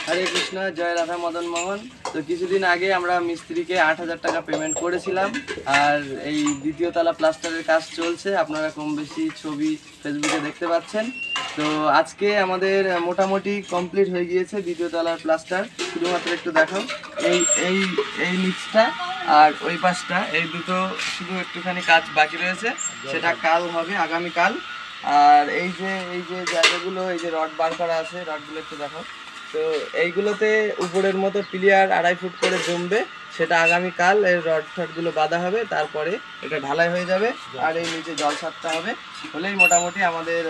হরে কৃষ্ণ, জয় রাধা মদন মোহন। তো কিছুদিন আগে আমরা মিস্ত্রিকে 8,000 টাকা পেমেন্ট করেছিলাম, আর এই দ্বিতীয় তলা প্লাস্টারের কাজ চলছে। আপনারা কম বেশি ছবি ফেসবুকে দেখতে পাচ্ছেন। তো আজকে আমাদের মোটামুটি কমপ্লিট হয়ে গিয়েছে দ্বিতীয় তলার প্লাস্টার। শুধুমাত্র একটু দেখো, এই এই এই নিচটা আর ওই পাশটা, এই দুটো শুধু একটুখানি কাজ বাকি রয়েছে, সেটা কাল হবে, আগামীকাল। আর এই যে জায়গাগুলো, এই যে রড বার করা আছে, রডগুলো একটু দেখো। তো এইগুলোতে উপরের মতো প্লিয়ার 2.5 ফুট করে জমবে, সেটা আগামীকাল এর রড ফডগুলো বাঁধা হবে, তারপরে এটা ঢালাই হয়ে যাবে। আর এই নিচে জল ছাদটা হবে, হলেই মোটামুটি আমাদের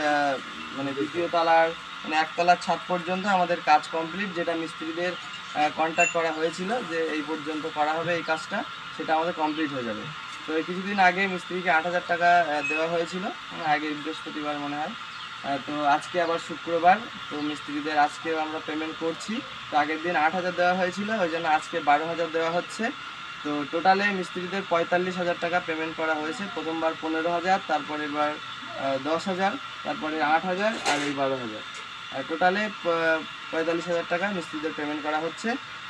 মানে দ্বিতীয় তলার মানে একতলার ছাদ পর্যন্ত আমাদের কাজ কমপ্লিট। যেটা মিস্ত্রিদের কন্ট্যাক্ট করা হয়েছিল যে এই পর্যন্ত করা হবে এই কাজটা, সেটা আমাদের কমপ্লিট হয়ে যাবে। তো কিছুদিন আগে মিস্ত্রিকে 8,000 টাকা দেওয়া হয়েছিল, আগের বৃহস্পতিবার মনে হয়। তো আজকে আবার শুক্রবার, তো মিস্ত্রিদের আজকেও আমরা পেমেন্ট করছি। তো আগের দিন 8,000 দেওয়া হয়েছিল, ওই জন্য আজকে 12,000 দেওয়া হচ্ছে। তো টোটালে মিস্ত্রিদের 45,000 টাকা পেমেন্ট করা হয়েছে। প্রথমবার 15,000, তারপর এবার 10,000, তারপরে 8,000, আর এই 12,000। টোটালে 45,000 টাকা মিস্ত্রিদের পেমেন্ট করা হচ্ছে।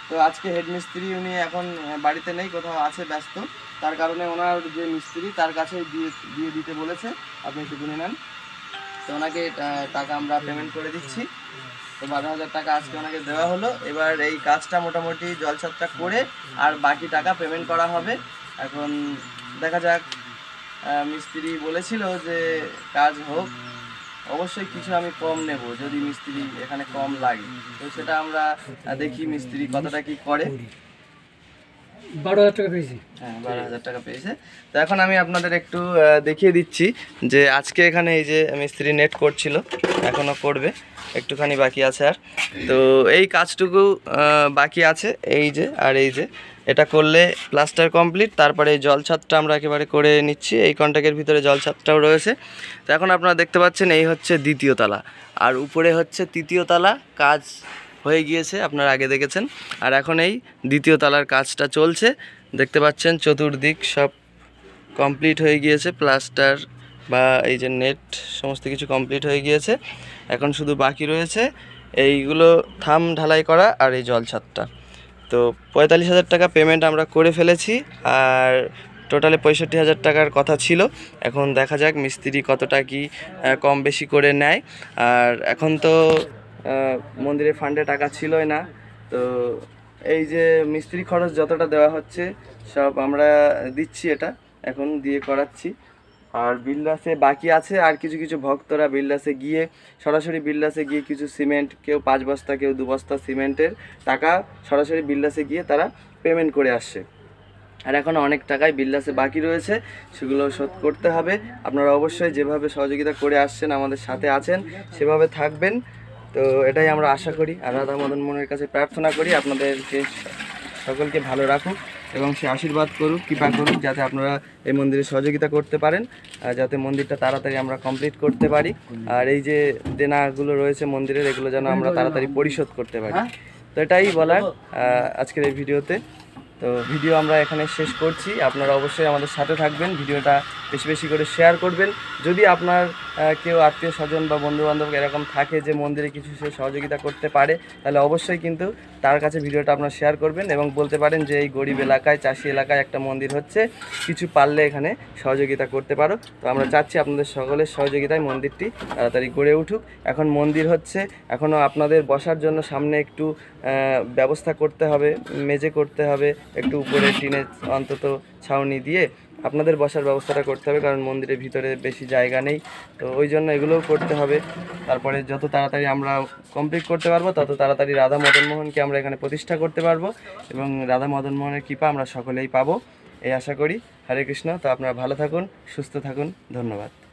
তো আজকে হেড মিস্ত্রি উনি এখন বাড়িতে নেই, কোথাও আছে ব্যস্ত, তার কারণে ওনার যে মিস্ত্রি তার কাছে দিয়ে দিতে বলেছে, আপনি একটু গুনে নেন। তো ওনাকে টাকা আমরা পেমেন্ট করে দিচ্ছি। তো 12,000 টাকা আজকে ওনাকে দেওয়া হলো। এবার এই কাজটা মোটামুটি জলছাদটা করে আর বাকি টাকা পেমেন্ট করা হবে। এখন দেখা যাক, মিস্ত্রি বলেছিল যে কাজ হোক, অবশ্যই কিছু আমি কম নেব যদি মিস্ত্রি এখানে কম লাগে। তো সেটা আমরা দেখি মিস্ত্রি কতটা কি করে। 12,000 টাকা পেয়েছি। হ্যাঁ, 12,000 টাকা পেয়েছে। তো এখন আমি আপনাদের একটু দেখিয়ে দিচ্ছি যে আজকে এখানে এই যে মিস্ত্রি নেট করছিল, এখনও করবে, একটুখানি বাকি আছে। আর তো এই কাজটুকু বাকি আছে, এই যে আর এই যে এটা করলে প্লাস্টার কমপ্লিট। তারপরে এই জল ছাদটা আমরা একেবারে করে নিচ্ছি, এই কন্ট্যাক্টের ভিতরে জল ছাদটাও রয়েছে। তো এখন আপনারা দেখতে পাচ্ছেন এই হচ্ছে দ্বিতীয় তলা, আর উপরে হচ্ছে তৃতীয় তলা। কাজ হয়ে গিয়েছে, আপনারা আগে দেখেছেন। আর এখন এই দ্বিতীয় তলার কাজটা চলছে, দেখতে পাচ্ছেন চতুর্দিক সব কমপ্লিট হয়ে গিয়েছে, প্লাস্টার বা এই যে নেট সমস্ত কিছু কমপ্লিট হয়ে গিয়েছে। এখন শুধু বাকি রয়েছে এইগুলো থাম ঢালাই করা আর এই জল ছাদটা। তো 45,000 টাকা পেমেন্ট আমরা করে ফেলেছি, আর টোটালে 65,000 টাকার কথা ছিল। এখন দেখা যাক মিস্ত্রি কতটা কি কম বেশি করে নেয়। আর এখন তো মন্দিরের ফান্ডে টাকা ছিলই না, তো এই যে মিস্ত্রি খরচ যতটা দেওয়া হচ্ছে সব আমরা দিচ্ছি, এটা এখন দিয়ে করাচ্ছি। আর বিল্ডাসে বাকি আছে, আর কিছু কিছু ভক্তরা বিল্ডাসে গিয়ে সরাসরি বিল্ডাসে গিয়ে কিছু সিমেন্ট, কেউ 5 বস্তা, কেউ 2 বস্তা সিমেন্টের টাকা সরাসরি বিল্ডাসে গিয়ে তারা পেমেন্ট করে আসছে। আর এখন অনেক টাকাই বিল্ডাসে বাকি রয়েছে, সেগুলো শোধ করতে হবে। আপনারা অবশ্যই যেভাবে সহযোগিতা করে আসছেন, আমাদের সাথে আছেন, সেভাবে থাকবেন। তো এটাই আমরা আশা করি, আর রাধা মদন মোহনের কাছে প্রার্থনা করি আপনাদেরকে সকলকে ভালো রাখুক এবং সে আশীর্বাদ করুক, কৃপা করুক, যাতে আপনারা এই মন্দিরে সহযোগিতা করতে পারেন, যাতে মন্দিরটা তাড়াতাড়ি আমরা কমপ্লিট করতে পারি। আর এই যে দেনাগুলো রয়েছে মন্দিরের, এগুলো যেন আমরা তাড়াতাড়ি পরিশোধ করতে পারি। তো এটাই বলার আজকের এই ভিডিওতে। তো ভিডিও আমরা এখানে শেষ করছি। আপনারা অবশ্যই আমাদের সাথে থাকবেন, ভিডিওটা বেশি বেশি করে শেয়ার করবেন। যদি আপনার কেউ আত্মীয় স্বজন বা বন্ধুবান্ধব এরকম থাকে যে মন্দিরে কিছু সে সহযোগিতা করতে পারে, তাহলে অবশ্যই কিন্তু তার কাছে ভিডিওটা আপনার শেয়ার করবেন এবং বলতে পারেন যে এই গরিব এলাকায়, চাষি এলাকায় একটা মন্দির হচ্ছে, কিছু পারলে এখানে সহযোগিতা করতে পারো। তো আমরা চাচ্ছি আপনাদের সকলের সহযোগিতায় মন্দিরটি তাড়াতাড়ি গড়ে উঠুক। এখন মন্দির হচ্ছে, এখনও আপনাদের বসার জন্য সামনে একটু ব্যবস্থা করতে হবে, মেঝে করতে হবে, একটু উপরে টিনের অন্তত ছাউনি দিয়ে আপনাদের বসার ব্যবস্থাটা করতে হবে, কারণ মন্দিরের ভিতরে বেশি জায়গা নেই। তো ওই জন্য এগুলোও করতে হবে। তারপরে যত তাড়াতাড়ি আমরা কমপ্লিট করতে পারবো, তত তাড়াতাড়ি রাধা মদন মোহনকে আমরা এখানে প্রতিষ্ঠা করতে পারবো এবং রাধা মদন মোহনের কৃপা আমরা সকলেই পাবো, এই আশা করি। হরে কৃষ্ণ। তো আপনারা ভালো থাকুন, সুস্থ থাকুন, ধন্যবাদ।